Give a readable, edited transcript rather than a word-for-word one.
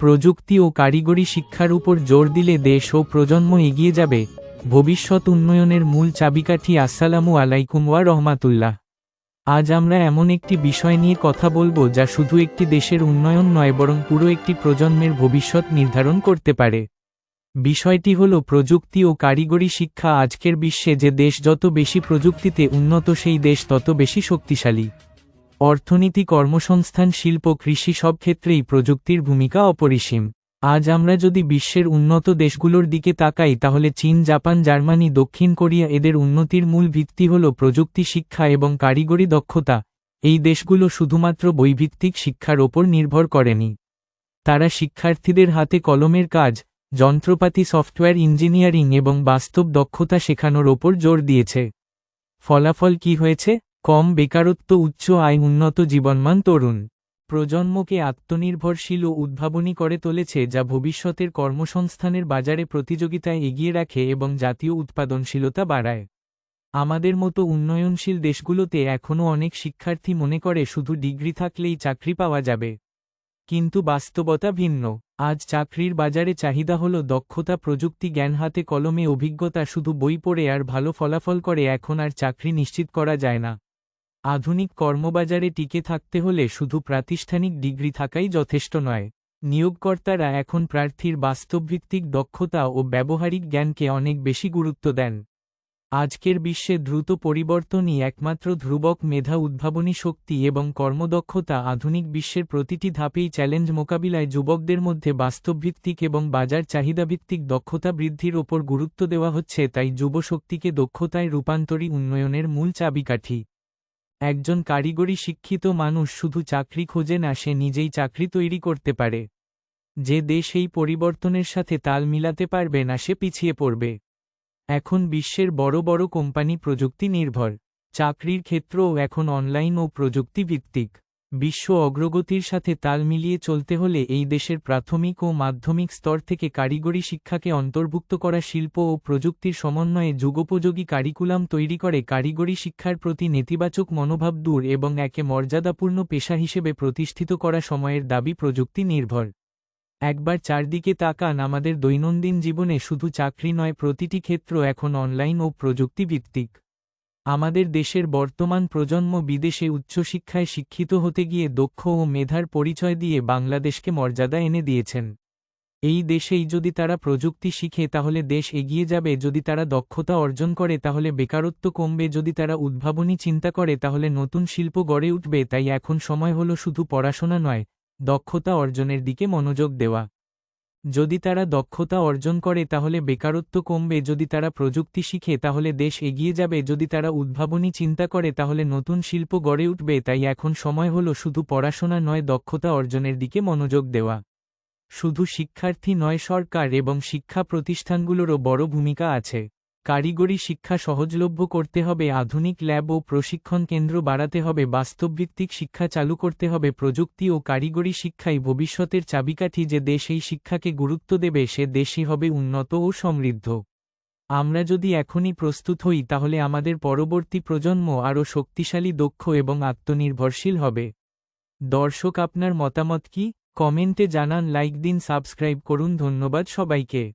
প্রযুক্তি ও কারিগরি শিক্ষার উপর জোর দিলে দেশ ও প্রজন্ম এগিয়ে যাবে, ভবিষ্যৎ উন্নয়নের মূল চাবিকাঠি। আসসালামু আলাইকুম ওয়া রহমাতুল্লাহ। আজ আমরা এমন একটি বিষয় নিয়ে কথা বলবো যা শুধু একটি দেশের উন্নয়ন নয় বরং পুরো একটি প্রজন্মের ভবিষ্যৎ নির্ধারণ করতে পারে। বিষয়টি হলো প্রযুক্তি ও কারিগরি শিক্ষা। আজকের বিশ্বে যে দেশ যত বেশি প্রযুক্তিতে উন্নত সেই দেশ তত বেশি শক্তিশালী। অর্থনীতি, কর্মসংস্থান, শিল্প, কৃষি সব ক্ষেত্রেই প্রযুক্তির ভূমিকা অপরিসীম। আজ আমরা যদি বিশ্বের উন্নত দেশগুলোর দিকে তাকাই তাহলে চীন, জাপান, জার্মানি, দক্ষিণ কোরিয়া, এদের উন্নতির মূল ভিত্তি হল প্রযুক্তি শিক্ষা এবং কারিগরি দক্ষতা। এই দেশগুলো শুধুমাত্র বইভিত্তিক শিক্ষার ওপর নির্ভর করেনি। তারা শিক্ষার্থীদের হাতে কলমের কাজ, যন্ত্রপাতি, সফটওয়্যার ইঞ্জিনিয়ারিং এবং বাস্তব দক্ষতা শেখানোর ওপর জোর দিয়েছে। ফলাফল কি হয়েছে? কম বেকারত্ব, উচ্চ আয়, উন্নত জীবনমান, তরুণ প্রজন্মকে আত্মনির্ভরশীল ও উদ্ভাবনী করে তুলেছে, যা ভবিষ্যতের কর্মসংস্থানের বাজারে প্রতিযোগিতায় এগিয়ে রাখে এবং জাতীয় উৎপাদনশীলতা বাড়ায়। আমাদের মতো উন্নয়নশীল দেশগুলোতে এখনও অনেক শিক্ষার্থী মনে করে শুধু ডিগ্রি থাকলেই চাকরি পাওয়া যাবে। কিন্তু বাস্তবতা ভিন্ন। আজ চাকরির বাজারে চাহিদা হলো দক্ষতা, প্রযুক্তি, জ্ঞান, হাতে কলমে অভিজ্ঞতা। শুধু বই পড়ে আর ভালো ফলাফল করে এখন আর চাকরি নিশ্চিত করা যায় না। আধুনিক কর্মবাজারে টিকে থাকতে হলে শুধু প্রাতিষ্ঠানিক ডিগ্রি থাকাই যথেষ্ট নয়। নিয়োগকর্তারা এখন প্রার্থীর বাস্তবভিত্তিক দক্ষতা ও ব্যবহারিক জ্ঞানকে অনেক বেশি গুরুত্ব দেন। আজকের বিশ্বে দ্রুত পরিবর্তনই একমাত্র ধ্রুবক। মেধা, উদ্ভাবনী শক্তি এবং কর্মদক্ষতা আধুনিক বিশ্বের প্রতিটি ধাপেই চ্যালেঞ্জ মোকাবিলায় যুবকদের মধ্যে বাস্তবভিত্তিক এবং বাজার চাহিদাভিত্তিক দক্ষতা বৃদ্ধির ওপর গুরুত্ব দেওয়া হচ্ছে। তাই যুবশক্তিকে দক্ষতায় রূপান্তরী উন্নয়নের মূল চাবিকাঠি। একজন কারিগরি শিক্ষিত মানুষ শুধু চাকরি খোঁজে না, সে নিজেই চাকরি তৈরি করতে পারে। যে দেশ এই পরিবর্তনের সাথে তাল মিলাতে পারবে না সে পিছিয়ে পড়বে। এখন বিশ্বের বড় বড় কোম্পানি প্রযুক্তি নির্ভর। চাকরির ক্ষেত্রও এখন অনলাইন ও প্রযুক্তি ভিত্তিক। বিশ্ব অগ্রগতির সাথে তাল মিলিয়ে চলতে হলে এই দেশের প্রাথমিক ও মাধ্যমিক স্তর থেকে কারিগরি শিক্ষাকে অন্তর্ভুক্ত করা, শিল্প ও প্রযুক্তির সমন্বয়ে যুগোপযোগী কারিকুলাম তৈরি করে কারিগরি শিক্ষার প্রতি নেতিবাচক মনোভাব দূর এবং একে মর্যাদাপূর্ণ পেশা হিসেবে প্রতিষ্ঠিত করা সময়ের দাবি। প্রযুক্তি নির্ভর। একবার চারদিকে তাকান, আমাদের দৈনন্দিন জীবনে শুধু চাকরি নয়, প্রতিটি ক্ষেত্র এখন অনলাইন ও প্রযুক্তি ভিত্তিক। আমাদের দেশের বর্তমান প্রজন্ম বিদেশে উচ্চশিক্ষায় শিক্ষিত হতে গিয়ে দক্ষ ও মেধার পরিচয় দিয়ে বাংলাদেশকে মর্যাদা এনে দিয়েছেন। এই দেশেই যদি তারা প্রযুক্তি শিখে তাহলে দেশ এগিয়ে যাবে, যদি তারা দক্ষতা অর্জন করে তাহলে বেকারত্ব কমবে, যদি তারা উদ্ভাবনী চিন্তা করে তাহলে নতুন শিল্প গড়ে উঠবে। তাই এখন সময় হলো শুধু পড়াশোনা নয়, দক্ষতা অর্জনের দিকে মনোযোগ দেওয়া। যদি তারা দক্ষতা অর্জন করে তাহলে বেকারত্ব কমবে, যদি তারা প্রযুক্তি শিখে তাহলে দেশ এগিয়ে যাবে, যদি তারা উদ্ভাবনী চিন্তা করে তাহলে নতুন শিল্প গড়ে উঠবে। তাই এখন সময় হলো শুধু পড়াশোনা নয়, দক্ষতা অর্জনের দিকে মনোযোগ দেওয়া। শুধু শিক্ষার্থী নয়, সরকার এবং শিক্ষা প্রতিষ্ঠানগুলোরও বড় ভূমিকা আছে। কারিগরি শিক্ষা সহজলভ্য করতে হবে, আধুনিক ল্যাব ও প্রশিক্ষণ কেন্দ্র বাড়াতে হবে, বাস্তবভিত্তিক শিক্ষা চালু করতে হবে। প্রযুক্তি ও কারিগরি শিক্ষাই ভবিষ্যতের চাবিকাঠি। যে দেশ এই শিক্ষাকে গুরুত্ব দেবে সে দেশই হবে উন্নত ও সমৃদ্ধ। আমরা যদি এখনই প্রস্তুত হই তাহলে আমাদের পরবর্তী প্রজন্ম আরও শক্তিশালী, দক্ষ এবং আত্মনির্ভরশীল হবে। দর্শক, আপনার মতামত কি? কমেন্টে জানান, লাইক দিন, সাবস্ক্রাইব করুন। ধন্যবাদ সবাইকে।